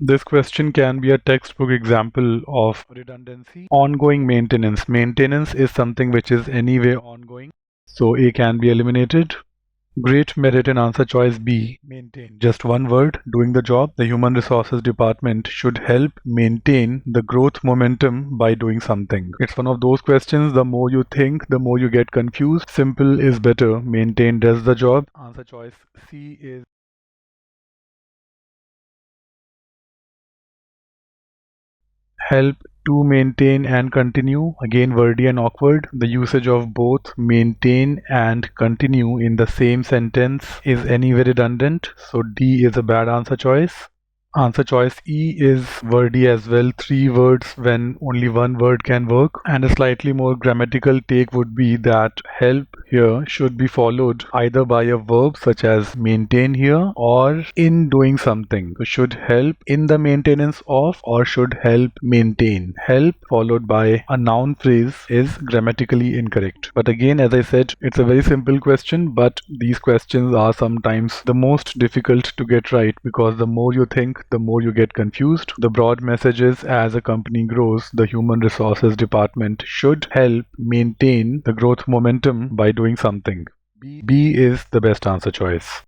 This question can be a textbook example of redundancy. Ongoing maintenance. Maintenance is something which is anyway ongoing, so A can be eliminated. Great merit in answer choice B. Maintain. Just one word, doing the job. The Human Resources Department should help maintain the growth momentum by doing something. It's one of those questions, the more you think, the more you get confused. Simple is better. Maintain does the job. Answer choice C is help to maintain and continue. Again, wordy and awkward. The usage of both maintain and continue in the same sentence is anyway redundant, so D is a bad answer choice. Answer choice E is wordy as well. Three words when only one word can work. And a slightly more grammatical take would be that help here should be followed either by a verb such as maintain here or in doing something. So should help in the maintenance of or should help maintain. Help followed by a noun phrase is grammatically incorrect. But again, as I said, it's a very simple question, but these questions are sometimes the most difficult to get right because the more you think, the more you get confused. The broad message is as a company grows, the Human Resources Department should help maintain the growth momentum by doing something. B is the best answer choice.